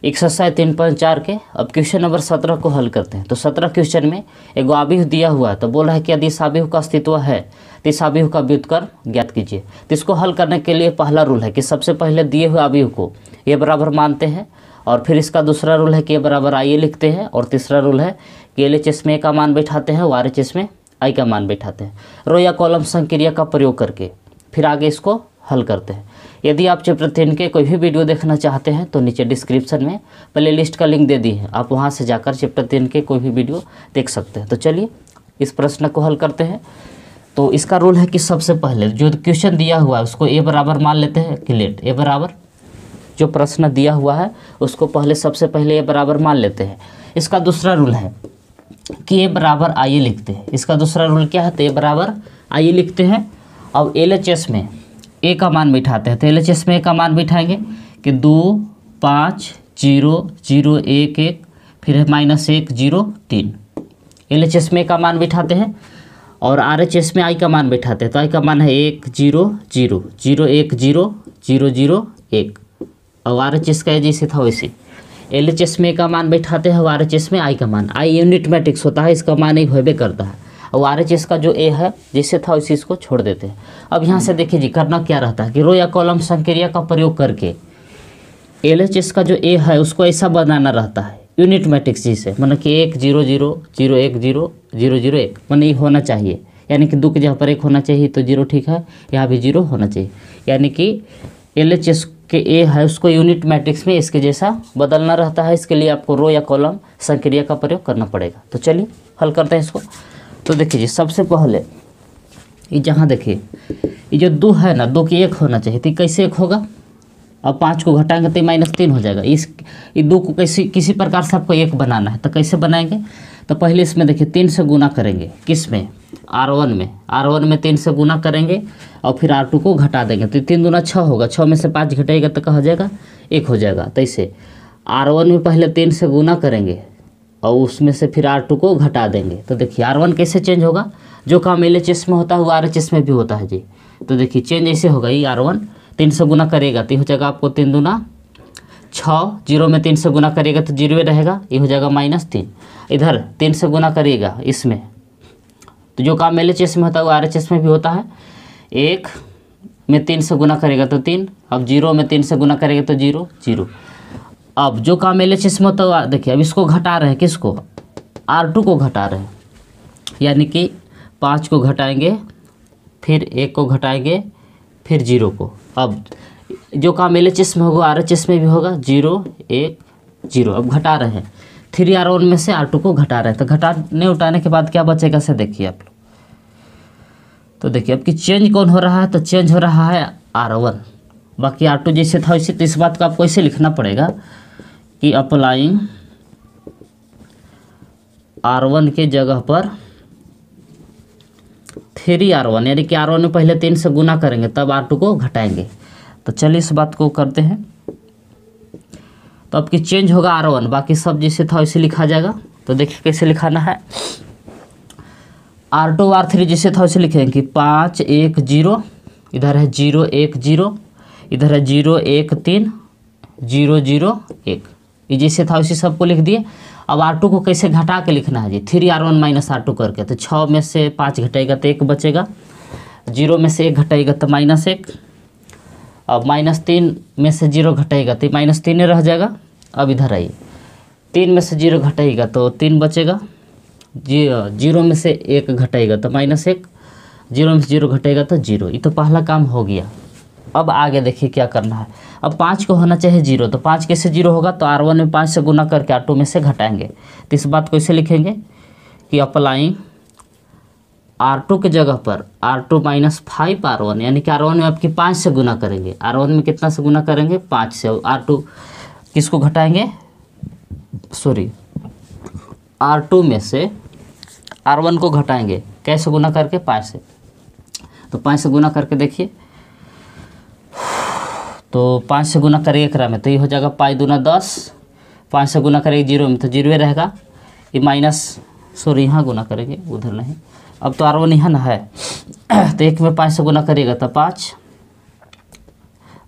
Exercise 3.4 के अब question number 17 को हल करते हैं। तो 17 क्वेश्चन में एक आव्यूह दिया हुआ है, तो बोल रहा है कि यदि इस आव्यूह का अस्तित्व है तो इस आव्यूह का व्युत्क्रम ज्ञात कीजिए। तो इसको हल करने के लिए पहला रूल है कि सबसे पहले दिए हुए आव्यूह को ए बराबर मानते हैं, और फिर इसका दूसरा रूल है कि ए बराबर आई ए लिखते हैं, और तीसरा रूल है कि LHS में ए का मान बैठाते हैं और RHS में आई का मान बैठाते हैं। रो या कॉलम संक्रिया का प्रयोग करके फिर आगे इसको हल करते हैं। यदि आप चैप्टर 3 के कोई भी वीडियो देखना चाहते हैं तो नीचे डिस्क्रिप्शन में प्ले लिस्ट का लिंक दे दी है, आप वहां से जाकर चैप्टर 3 के कोई भी वीडियो देख सकते हैं। तो चलिए इस प्रश्न को हल करते हैं। तो इसका रूल है कि सबसे पहले जो क्वेश्चन दिया हुआ है उसको ए बराबर मान लेते हैं कि लेट ए बराबर, जो प्रश्न दिया हुआ है उसको पहले सबसे पहले ए बराबर मान लेते हैं। इसका दूसरा रूल है कि ए बराबर आई ए लिखते हैं। इसका दूसरा रूल क्या है, तो ए बराबर आई ए लिखते हैं। अब LHS में ए का मान बिठाते हैं, तो LHS में ए का मान बिठाएंगे कि 2 5 0 0 1 1 फिर है -1 0 3। LHS में ए का मान बिठाते हैं और RHS में आई का मान बिठाते हैं। तो आई का मान है 1 0 0 0 1 0 0 0 1, और RHS का जैसे था वैसे LHS में ए का मान बैठाते हैं और RHS में आई का मान। आई यूनिट मैट्रिक्स होता है, इसका मान एक होबे करता है, और RHS का जो ए है जैसे था उसी इसको छोड़ देते हैं। अब यहाँ से देखिए जी करना क्या रहता है कि रो या कॉलम संक्रिया का प्रयोग करके LHS का जो ए है उसको ऐसा बनाना रहता है यूनिट मैट्रिक्स जिसे, मतलब कि 1 0 0 0 1 0 0 0 1, मतलब ये होना चाहिए, यानी कि 2 के जगह पर 1 होना चाहिए तो 0 ठीक है, यहाँ भी 0 होना चाहिए, यानी कि LHS के ए है उसको यूनिट मैट्रिक्स में इसके जैसा बदलना रहता है। इसके लिए आपको रो या कॉलम संक्रिया का प्रयोग करना पड़ेगा। तो चलिए हल करते हैं इसको। तो देखिए जी सबसे पहले ये जहाँ देखिए ये जो 2 है ना, 2 की 1 होना चाहिए, तो कैसे 1 होगा। अब 5 को घटाएंगे तो -3 हो जाएगा। ये 2 को किसी प्रकार से आपको 1 बनाना है, तो कैसे बनाएंगे, तो पहले इसमें देखिए 3 से गुना करेंगे, किस में, R1 में। R1 में 3 से गुना करेंगे और फिर R2 को घटा देंगे, तो 3 दूना 6 होगा, 6 में से 5 घटाएगा तो क्या हो जाएगा, 1 हो जाएगा। तो ऐसे R1 में पहले 3 से गुना करेंगे और उसमें से फिर R2 को घटा देंगे। तो देखिए R1 कैसे चेंज होगा, जो काम LHS में होता है वो RHS में भी होता है जी। तो देखिए चेंज ऐसे होगा, ये R1 3 से गुना करेगा तो हो जाएगा आपको 3 दूना 6, 0 में 3 से गुना करेगा तो 0 रहेगा, ये हो जाएगा -3। इधर 3 से गुना करिएगा इसमें, तो जो काम LHS में होता है वो RHS में भी होता है। 1 में 3 से गुना करेगा तो 3, अब 0 में 3 से गुना करेगा तो 0 0। अब जो काम LHS में होता है देखिए, अब इसको घटा रहे हैं, किसको, R2 को घटा रहे हैं, यानी कि 5 को घटाएंगे फिर 1 को घटाएंगे फिर 0 को। अब जो काम LHS में होगा RHS में भी होगा, 0 1 0। अब घटा रहे हैं 3R1 में से R2 को घटा रहे हैं, तो घटाने उठाने के बाद क्या बचेगा से देखिए आप लोग। तो देखिए अब कि चेंज कौन हो रहा है, तो चेंज हो रहा है R1, बाकी R2 जैसे था वैसे। तो इस बात को आपको ऐसे लिखना पड़ेगा कि अप्लाइंग R1 के जगह पर 3R1, यानी कि R1 में पहले 3 से गुना करेंगे तब R2 को घटाएंगे। तो चलिए इस बात को करते हैं। तो अब कि चेंज होगा R1, बाकी सब जैसे था वैसे लिखा जाएगा। तो देखिए कैसे लिखाना है, R2 R3 जैसे था वैसे लिखेंगे कि 5 1 0, इधर है 0 1 0, इधर है 0 1 3 0 0 1, ये जैसे था वैसे सबको लिख दिए। अब R2 को कैसे घटा के लिखना है जी, 3R1 - R2 करके। तो 6 में से 5 घटेगा तो 1 बचेगा, 0 में से 1 घटेगा तो -1, अब -3 में से 0 घटेगा तो -3 रह जाएगा। अब इधर आइए, 3 में से 0 घटेगा तो 3 बचेगा, 0 में से 1 घटेगा तो -1, 0 में से 0 घटेगा तो 0। ये तो पहला काम हो गया। अब आगे देखिए क्या करना है। अब 5 को होना चाहिए 0, तो 5 कैसे 0 होगा, तो R1 में 5 से गुना करके R2 में से घटाएंगे। तो इस बात को ऐसे लिखेंगे कि अप्लाइंग R2 के जगह पर R2 - 5R1, यानी कि R1 में आपकी 5 से गुना करेंगे। R1 में कितना से गुना करेंगे, 5 से। R2 किसको घटाएंगे, सॉरी R2 में से R1 को घटाएंगे, कैसे गुना करके, 5 से। तो 5 से गुना करके देखिए, तो 5 से गुना करिए एकरा में, तो ये हो जाएगा पाई दूना 10, 5 से गुना करेंगे 0 में तो 0 रहेगा, ये यहाँ गुना करेंगे उधर नहीं। अब तो R1 यहाँ ना है, तो 1 में 5 से गुना करिएगा तो 5,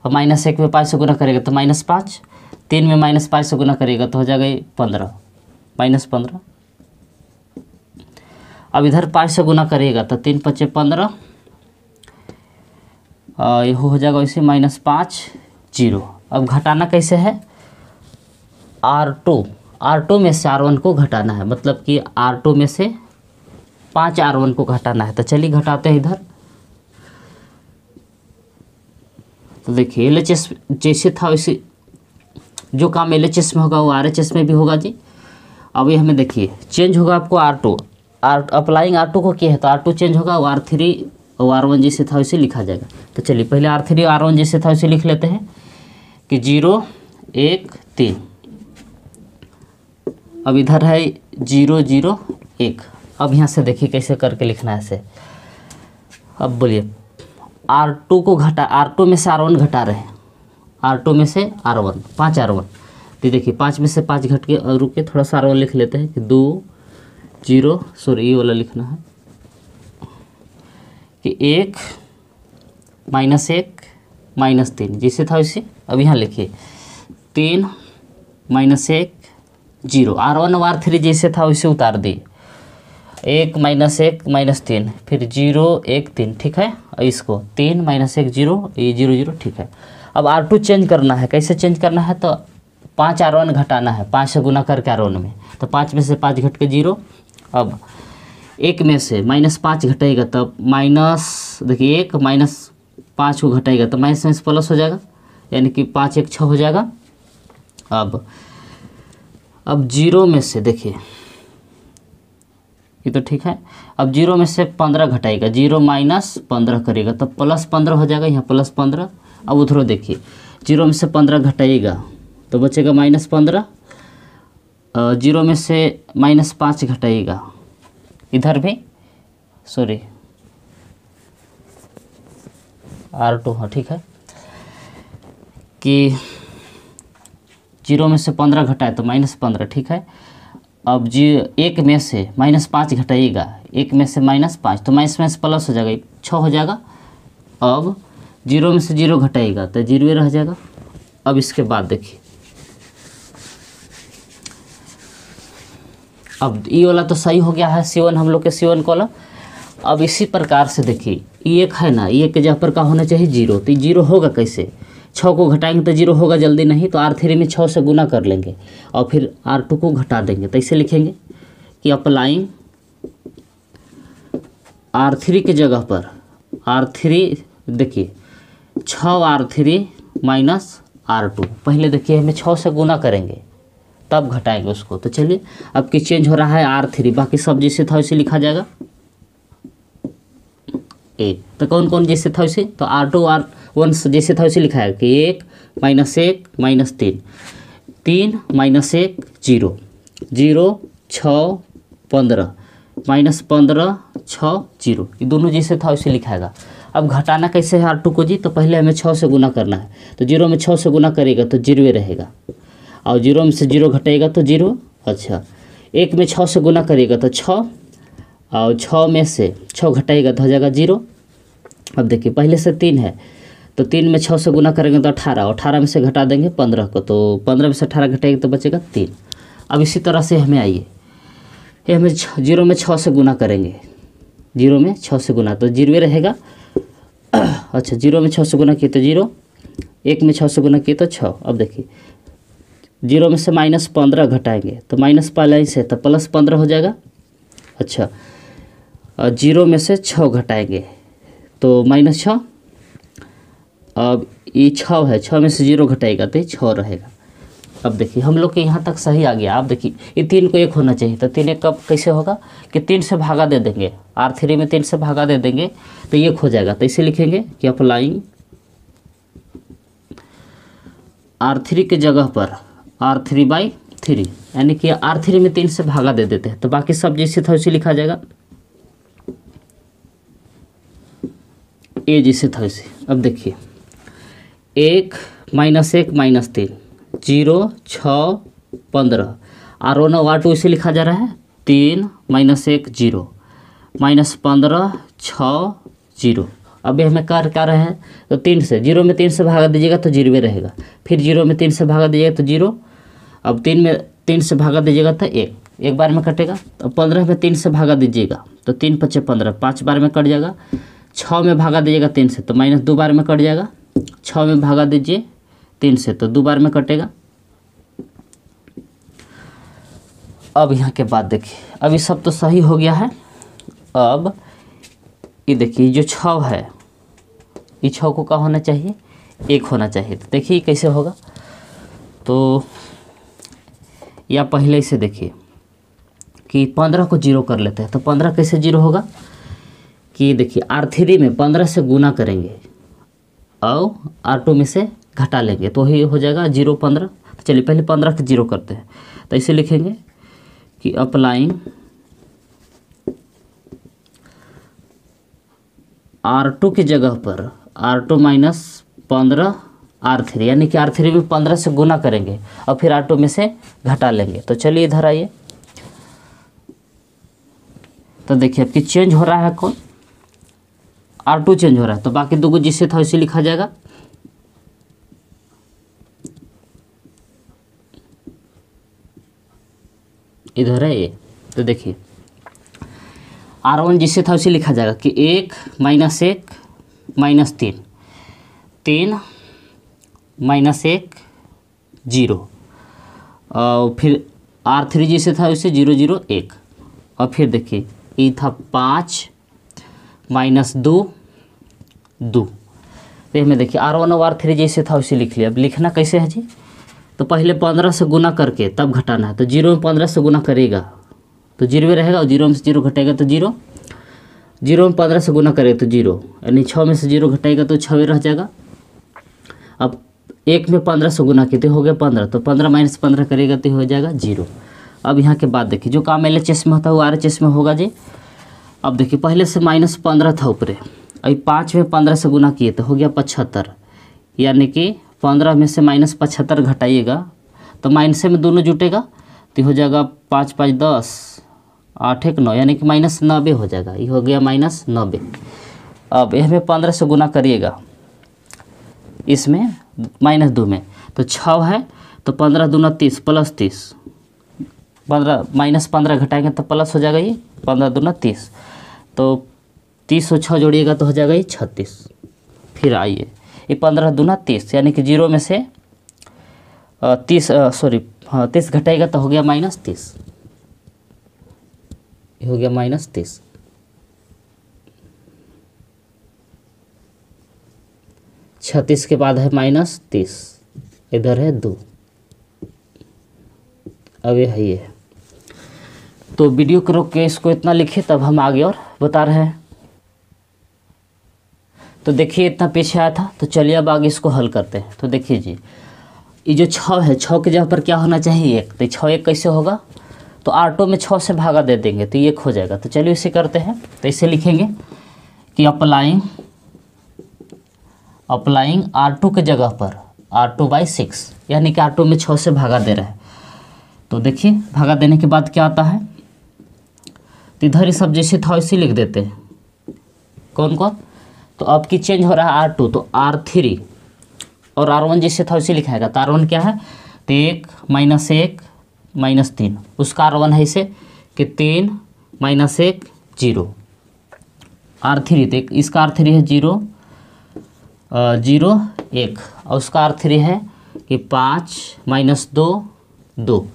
और -1 में 5 से गुना करेगा तो -5, 3 में -5 से गुना करिएगा तो हो जाएगा ये 15 -15। अब इधर 5 से गुना करिएगा तो 3 × 5 = 15, ये हो जाएगा वैसे -5 0। अब घटाना कैसे है, R2 में से R1 को घटाना है, मतलब कि R2 में से 5 R1 को घटाना है। तो चलिए घटाते हैं इधर। तो देखिए LHS जैसे था वैसे जो काम LHS में होगा वो RHS में भी होगा जी। अब ये हमें देखिए चेंज होगा आपको R2 अप्लाइंग R2 को किया है तो R2 चेंज होगा, R3 और R1 जैसे था वैसे लिखा जाएगा। तो चलिए पहले R3 और R1 जैसे था वैसे लिख लेते हैं कि 0 1 3। अब इधर है 0 0 1। अब यहाँ से देखिए कैसे करके लिखना है ऐसे। अब बोलिए R2 में से R1 घटा रहे हैं, R2 में से R1 5 R1। तो देखिए 5 में से 5 घट के, और रुके थोड़ा सा R1 लिख लेते हैं कि 2 0 सॉरी ये वाला लिखना है कि 1 -1 -3 जैसे था वैसे। अब यहाँ लिखिए 3 -1 0। R1 और R3 जैसे था वैसे उतार दिए, 1 -1 -3 फिर 0 1 3, ठीक है। इसको 3 -1 0 ये 0 0, ठीक है। अब R2 चेंज करना है, कैसे चेंज करना है तो 5 R1 घटाना है, 5 से गुना करके R1 में, तो 5 में से 5 घट के 0। अब 1 में से -5 घटाएगा तब देखिए 1 -5 को घटाएगा तो माइनस में प्लस हो जाएगा, यानी कि 5 1 6 हो जाएगा। अब 0 में से देखिए ये तो ठीक है। अब 0 में से 15 घटाएगा, 0 - 15 करेगा तो +15 हो जाएगा, यहाँ +15। अब उधर देखिए 0 में से 15 घटाइएगा तो बचेगा -15। 0 में से -5 घटाइएगा, इधर भी सॉरी R2 हाँ ठीक है कि 0 में से 15 घटाए तो -15, ठीक है। अब 1 में से -5 घटाइएगा, 1 में से -5 तो माइनस में प्लस हो जाएगा, 6 हो जाएगा। अब 0 में से 0 घटाइएगा तो 0 रह जाएगा। अब इसके बाद देखिए अब ये वाला तो सही हो गया है, C1 हम लोग के C1 कॉलम। अब इसी प्रकार से देखिए ये एक है ना, ये के जगह पर का होना चाहिए 0, तो 0 होगा कैसे, 6 को घटाएंगे तो 0 होगा जल्दी नहीं, तो R3 में 6 से गुना कर लेंगे और फिर R2 को घटा देंगे। तो इसे लिखेंगे कि अप्लाइंग R3 के जगह पर R3 देखिए 6 R3 माइनस R2। पहले देखिए हमें 6 से गुना करेंगे तब घटाएंगे उसको। तो चलिए अब की चेंज हो रहा है R3, बाकी सब जैसे था वैसे लिखा जाएगा 1। तो कौन कौन जैसे था वैसे, तो R2 R1 जैसे था वैसे लिखा है कि 1 -1 -3 3 -1 0 0 6 15 -15 6 0, ये दोनों जैसे था वैसे लिखाएगा। अब घटाना कैसे है R2 को जी, तो पहले हमें 6 से गुना करना है, तो 0 में 6 से गुना करेगा तो 0 रहेगा, और 0 में से 0 घटेगा तो 0। अच्छा 1 में 6 से गुना करेगा तो 6, और 6 में से 6 घटाएगा तो हो जाएगा 0। अब देखिए पहले से 3 है तो 3 में 6 से गुना करेंगे तो 18, 18 में से घटा देंगे 15 को, तो 15 में से 18 घटाएंगे तो बचेगा 3। अब इसी तरह से हमें आइए ये हमें 0 में 6 से गुना करेंगे, 0 में 6 से गुना तो 0 रहेगा। अच्छा 0 में 6 से गुना किए तो 0, 1 में 6 से गुना किए तो 6। अब देखिए 0 में से -15 घटाएंगे तो माइनस पहले से तो +15 हो जाएगा। अच्छा 0 में से 6 घटाएंगे तो -6, अब ये 6 है, 6 में से 0 घटाएगा तो 6 रहेगा। अब देखिए हम लोग के यहाँ तक सही आ गया। आप देखिए ये 3 को 1 होना चाहिए, तो 3 1 कब कैसे होगा कि 3 से भागा दे देंगे, R3 में 3 से भागा दे देंगे तो 1 हो जाएगा। तो इसे लिखेंगे कि अप्लाइंग R3 के जगह पर R3/3, यानी कि R3 में 3 से भागा दे देते हैं तो बाकी सब जैसे था उसे लिखा जाएगा ए जैसे था वैसे। अब देखिए 1 -1 -3 0 6 15, R1 और R2 इसे लिखा जा रहा है 3 -1 0 -15 6 0। अभी हमें कर क्या रहे हैं, तो 3 से, 0 में 3 से भागा दीजिएगा तो 0 रहेगा, फिर 0 में 3 से भागा दीजिएगा तो 0, अब 3 में 3 से भागा दीजिएगा तो 1, एक बार में कटेगा। तो 15 में 3 से भागा दीजिएगा तो 3 × 5 = 15, 5 बार में कट जाएगा। 6 में भागा दीजिएगा 3 से तो -2 बार में कट जाएगा। 6 में भागा दीजिए 3 से तो 2 बार में कटेगा। अब यहाँ के बाद देखिए, अब ये सब तो सही हो गया है। अब ये देखिए जो 6 है, ये 6 को क्या होना चाहिए, 1 होना चाहिए। तो देखिए कैसे होगा, तो या पहले से देखिए कि 15 को 0 कर लेते हैं। तो 15 कैसे 0 होगा कि देखिए R3 में 15 से गुना करेंगे और R2 में से घटा लेंगे तो ही हो जाएगा 0 15। चलिए पहले 15 को 0 करते हैं। तो इसे लिखेंगे कि अप्लाइंग R2 की जगह पर R2 - 15 R3, यानी कि R3 में 15 से गुना करेंगे और फिर R2 में से घटा लेंगे। तो चलिए इधर आइए, तो देखिए आपकी चेंज हो रहा है कौन, R2 चेंज हो रहा है, तो बाकी 2 को जिससे था उसे लिखा जाएगा। इधर है ये, तो देखिए R1 जिससे था उसे लिखा जाएगा कि 1 - 1 - 3, 3 - 1 0, और फिर R3 जिससे था उसे 0 0 1, और फिर देखिए ये था 5 - 2 2। तो इसमें देखिए R1 और R3 जैसे था उसे लिख लिया। अब लिखना कैसे है जी, तो पहले 15 से गुना करके तब घटाना है। तो 0 में 15 से गुना करेगा तो 0 रहेगा, और 0 में से 0 घटेगा तो 0, 0 में 15 से गुना करेगा तो 0, यानी 6 में से 0 घटाएगा तो 6 रह जाएगा। अब 1 में 15 से गुना कितने हो गया 15, तो 15 - 15 करेगा तो हो जाएगा 0। अब यहाँ के बाद देखिए जो काम LHS में होता है वो RHS में होगा जी। अब देखिए पहले से -15 था ऊपरे, अभी 5 में 15 से गुना किए तो हो गया 75, यानी कि 15 में से -75 घटाइएगा तो माइनस में दोनों जुटेगा तो हो जाएगा 5 5 10, 8 1 9, यानी कि -90 हो जाएगा। ये हो गया -90। अब यह में 15 से गुना करिएगा, इसमें -2 में तो 6 है, तो 15 दूना 30 + 30, 15 -15 घटाएंगे तो प्लस हो जाएगा, ये 15 दूना 30, तो 30 और 6 जोड़िएगा तो हो जाएगा ये 36। फिर आइए ये 15 दूना 30, यानी कि 0 में से 30 घटाएगा तो हो गया -30, ये हो गया -30। -36 के बाद है -30, इधर है 2, अब ये है ये। तो वीडियो को रोक के इसको इतना लिखे, तब हम आगे और बता रहे हैं। तो देखिए इतना पीछे आया था, तो चलिए अब आगे इसको हल करते हैं। तो देखिए जी ये जो 6 है, 6 की जगह पर क्या होना चाहिए 1, तो 6 1 कैसे होगा, तो R2 में 6 से भागा दे देंगे तो 1 हो जाएगा। तो चलिए इसे करते हैं। तो इसे लिखेंगे कि अप्लाइंग R2 के जगह पर R2/6, यानी कि R2 में 6 से भागा दे रहा है। तो देखिए भागा देने के बाद क्या आता है, तो इधर ही सब जैसे था वैसे लिख देते हैं। कौन कौन, तो अब की चेंज हो रहा है R2, तो R3 और R1 जैसे था वैसे लिखाएगा। तो R1 क्या है, तो 1 - 1 - 3, उसका R1 है इसे कि 3 - 1 0। R3 तो इसका R3 है 0 0 1, और उसका R3 है कि 5 - 2 2।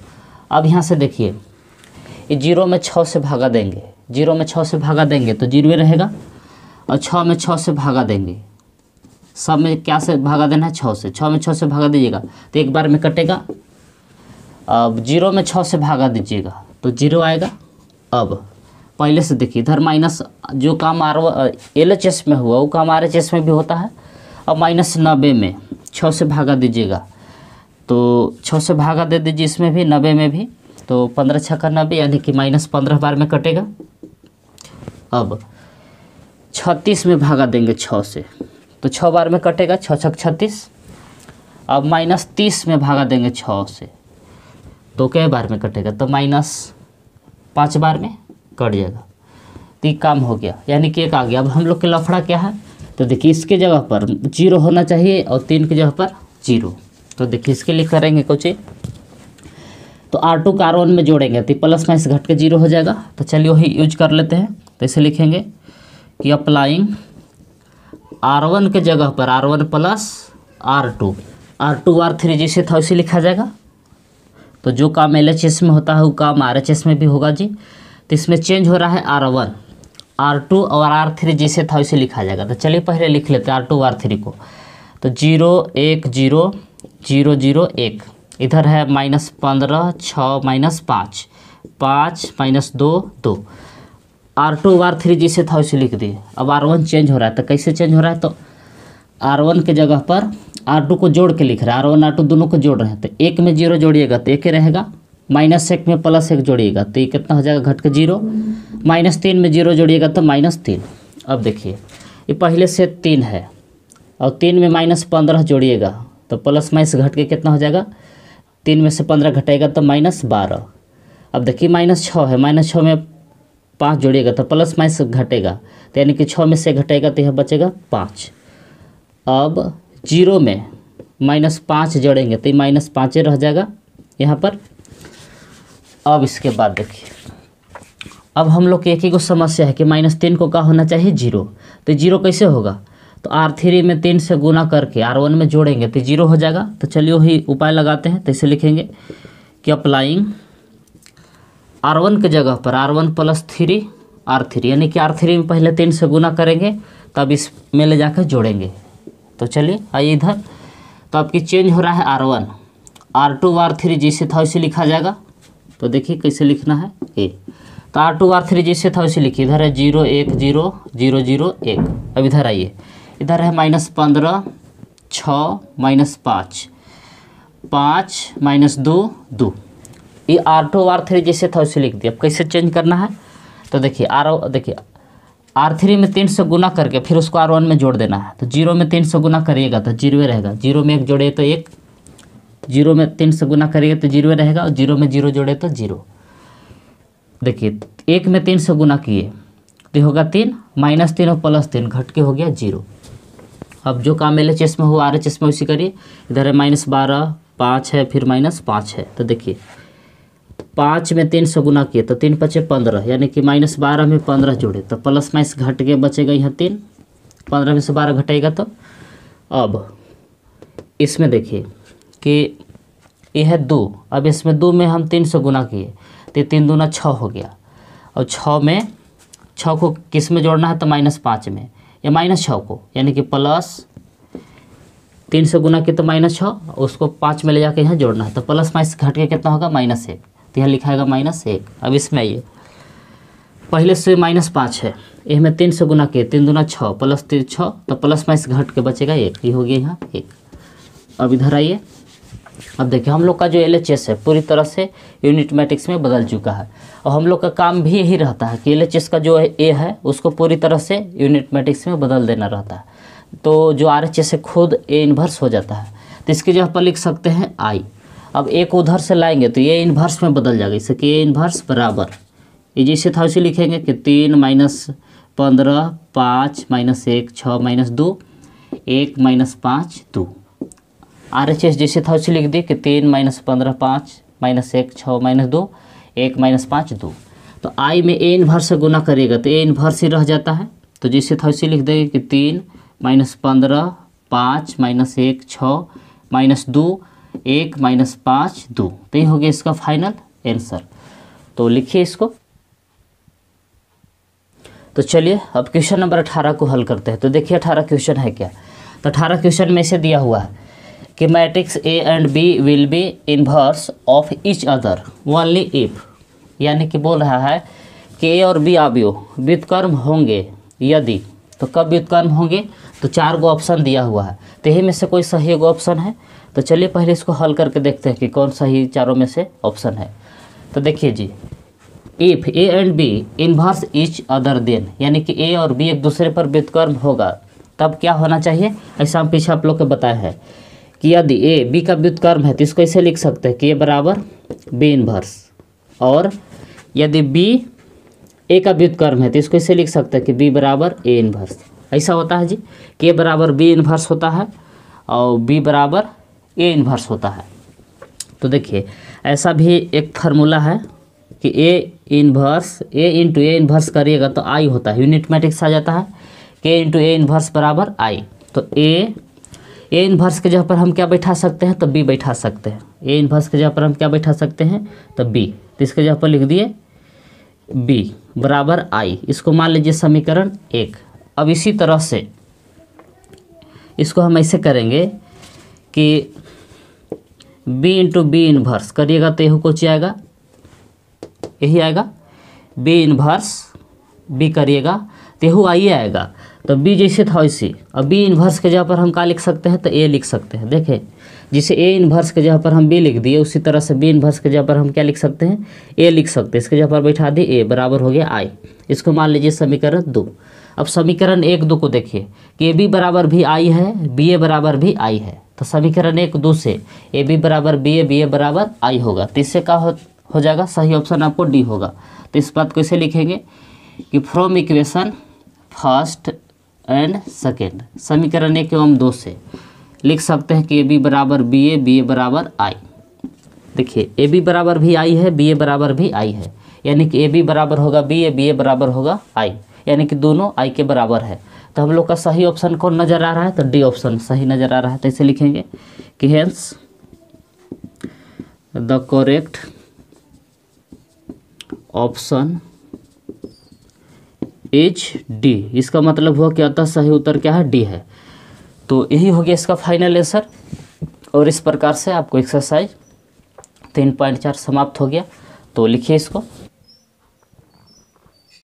अब यहाँ से देखिए ये 0 में 6 से भागा देंगे, 0 में 6 से भागा देंगे तो 0 रहेगा, और 6 में 6 से भागा देंगे, सब में क्या से भागा देना है 6 से, 6 में 6 से भागा दीजिएगा तो एक बार में कटेगा। अब 0 में 6 से भागा दीजिएगा तो 0 आएगा। अब पहले से देखिए इधर माइनस, जो काम LHS में हुआ वो काम RHS में भी होता है। अब -90 में 6 से भागा दीजिएगा तो 6 से भागा दे दीजिए इसमें भी, 90 में भी, तो 15 6 का 90, यानी कि -15 बार में कटेगा। अब 36 में भागा देंगे 6 से, तो 6 बार में कटेगा, 6 6 36। अब -30 में भागा देंगे 6 से, तो कई बार में कटेगा, तो -5 बार में कट जाएगा। तो ये काम हो गया, यानी कि 1 आ गया। अब हम लोग के लफड़ा क्या है तो देखिए इसके जगह पर 0 होना चाहिए और 3 की जगह पर 0। तो देखिए इसके लिए करेंगे कुछ, तो R2 का R1 में जोड़ेंगे तो प्लस माइनस घट के 0 हो जाएगा। तो चलिए वही यूज कर लेते हैं। तो इसे लिखेंगे कि अप्लाइंग R1 के जगह पर R1 plus R2, R2 R3 जैसे था उसे लिखा जाएगा। तो जो काम LHS में होता है वो काम RHS में भी होगा जी। तो इसमें चेंज हो रहा है R1, R2 और R3 जैसे था उसे लिखा जाएगा। तो चलिए पहले लिख लेते हैं R2 R3 को। तो 0 1 0 0 0 1, इधर है -15 6 -5 5 -2 2, R2 R3 जैसे था उसे लिख दिए। अब R1 चेंज हो रहा है, तो कैसे चेंज हो रहा है? तो R1 के जगह पर R2 को जोड़ के लिख रहा है, R1 R2 दोनों को जोड़ रहे हैं। तो 1 में 0 जोड़िएगा तो 1 ही रहेगा, -1 में +1 जोड़िएगा तो ये कितना हो जाएगा घट के 0, -3 में 0 जोड़िएगा तो -3। अब देखिए ये पहले से 3 है और 3 में -15 जोड़िएगा तो प्लस माइनस घट के कितना हो जाएगा, 3 में से 15 घटाएगा तो -12। अब देखिए -6 है, -6 में 5 जोड़िएगा तो प्लस माइनस घटेगा, तो यानी कि 6 में से घटेगा तो यह बचेगा 5। अब 0 में -5 जोड़ेंगे तो ये -5 रह जाएगा यहाँ पर। अब इसके बाद देखिए अब हम लोग की एक ही को समस्या है कि -3 को क्या होना चाहिए 0। तो 0 कैसे होगा? तो R3 में 3 से गुना करके R1 में जोड़ेंगे तो 0 हो जाएगा। तो चलिए वही उपाय लगाते हैं। तो इसे लिखेंगे कि अप्लाइंग R1 के जगह पर R1 प्लस 3 R3, यानी कि R3 में पहले 3 से गुना करेंगे तब इसमें ले जाकर जोड़ेंगे। तो चलिए आइए इधर। तो आपकी चेंज हो रहा है R1, R2 R3 जैसे था वैसे लिखा जाएगा। तो देखिए कैसे लिखना है ए। तो R2 R3 जैसे था वैसे लिखिए। इधर है 0 1 0 0 0 1। अब इधर आइए, इधर है -15 6 -5 5 -2 2। ये R2 R3 जैसे था वैसे लिख दिया। अब कैसे चेंज करना है? तो देखिए R3 में 3 से गुना करके फिर उसको R1 में जोड़ देना है। तो 0 में 3 से गुना करिएगा तो 0 रहेगा, 0 में 1 जोड़े तो 1, 0 में 3 से गुना करिएगा तो 0 रहेगा और 0 में 0 जोड़े तो 0। देखिए 1 में 3 से गुना किए तो होगा 3, -3 और +3 घट के हो गया 0। अब जो काम LHS में हो RHS में उसी करिए। इधर है -12 5 है फिर -5 है। तो देखिए 5 में 3 से गुना किए तो 3 × 5 = 15, यानी कि -12 में 15 जोड़े तो प्लस माइनस घट के बचेगा यहाँ 3, 15 में से 12 घटेगा। तो अब इसमें देखिए कि यह है 2। अब इसमें 2 में हम 3 से गुना किए तो 3 दूना 6 हो गया, और 6 को किस में जोड़ना है? तो -5 में, या -6 को, यानी कि प्लस 3 से गुना किए तो -6, उसको 5 में ले जाकर यहाँ जोड़ना है। तो प्लस माइनस घट के कितना होगा? -1। तो यहाँ लिखाएगा -1। अब इसमें आइए, पहले से -5 है, इसमें 3 से गुना किए 3 दूना 6 प्लस 3 6, तो प्लस माइनस घट के बचेगा 1। ये हो गया यहाँ 1। अब इधर आइए। अब देखिए हम लोग का जो LHS है पूरी तरह से यूनिट मैट्रिक्स में बदल चुका है, और हम लोग का काम भी यही रहता है कि LHS का जो A है उसको पूरी तरह से यूनिट मैट्रिक्स में बदल देना रहता है। तो जो RHS है खुद A इन्वर्स हो जाता है, तो इसकी जगह पर लिख सकते हैं I। अब A को उधर से लाएंगे तो ये इन्वर्स में बदल जाएगा, इससे कि A इन्वर्स बराबर, ये जैसे था उसे लिखेंगे कि 3 - 15 5 - 1 6 - 2 1 - 5 2। RHS जैसे था उसे लिख दिए कि 3 - 15 5 - 1 6 - 2 1 - 5 2। तो I में A इन्वर्स से गुना करिएगा तो A इन्वर्स ही रह जाता है। तो जैसे था उसे लिख देंगे कि 3 - 15 5 - 1 6 - 2 1 - 5 2। तो ये हो गया इसका फाइनल आंसर। तो लिखिए इसको। तो चलिए अब क्वेश्चन नंबर 18 को हल करते हैं। तो देखिए 18 क्वेश्चन है क्या। तो 18 क्वेश्चन में से दिया हुआ है कि matrix A and B will be inverse of each other only if, यानी कि बोल रहा है कि A और B अवयव व्युत्क्रम होंगे यदि। तो कब व्युत्क्रम होंगे? तो 4 गो ऑप्शन दिया हुआ है, तो यही में से कोई सही एगो ऑप्शन है। तो चलिए पहले इसको हल करके देखते हैं कि कौन सही चारों में से ऑप्शन है। तो देखिए जी, if A and B inverse each other then, यानी कि A और B एक दूसरे पर व्युत्क्रम होगा तब क्या होना चाहिए? ऐसा हम पीछे आप लोग को बताया है कि यदि A B का व्युत्क्रम है तो इसको ऐसे लिख सकते हैं कि A बराबर B इन्वर्स, और यदि B A का व्युत्क्रम है तो इसको ऐसे लिख सकते हैं कि B बराबर A इन्वर्स। ऐसा होता है जी कि A बराबर B इन्वर्स होता है और B बराबर A इन्वर्स होता है। तो देखिए ऐसा भी एक फार्मूला है कि A inverse A into A inverse करिएगा तो I होता है, यूनिट मैट्रिक्स आ जाता है K इंटू A इन्वर्स बराबर I। तो A इन्वर्स के जगह पर हम क्या बैठा सकते हैं, तो B बैठा सकते हैं। A इन्वर्स के जगह पर हम क्या बैठा सकते हैं, तो B। तो इसके जगह पर लिख दिए B बराबर I। इसको मान लीजिए समीकरण 1। अब इसी तरह से इसको हम ऐसे करेंगे कि B इंटू B इन्वर्स करिएगा तो यही कुछ आएगा, यही आएगा। B इन्वर्स B करिएगा तो यही आई आएगा। तो B जैसे था वैसे, अब B इन्वर्स के जगह पर हम क्या लिख सकते हैं, तो A लिख सकते हैं। देखें जिसे A इन्वर्स के जगह पर हम B लिख दिए, उसी तरह से B इन्वर्स के जगह पर हम क्या लिख सकते हैं, A लिख सकते हैं। इसके जगह पर बैठा दिए A बराबर हो गया I। इसको मान लीजिए समीकरण 2। अब समीकरण 1 2 को देखिए कि AB बराबर भी I है, BA बराबर भी I है। तो समीकरण 1 2 से AB बराबर BA, BA बराबर I होगा। तो इससे क्या हो जाएगा, सही ऑप्शन आपको D होगा। तो इस बात को इसे लिखेंगे कि from equation first and second, समीकरण 1 एवं 2 से लिख सकते हैं कि AB बराबर BA, BA बराबर I। देखिए AB बराबर भी I है, BA बराबर भी I है, यानी कि AB बराबर होगा BA, BA बराबर होगा I, यानी कि दोनों I के बराबर है। तो हम लोग का सही ऑप्शन कौन नज़र आ रहा है, तो डी ऑप्शन सही नज़र आ रहा है। तो इसे लिखेंगे कि hence the correct option is D. इसका मतलब हुआ क्या था, सही उत्तर क्या है, डी है। तो यही हो गया इसका फाइनल आंसर। और इस प्रकार से आपको एक्सरसाइज 3.4 समाप्त हो गया। तो लिखिए इसको।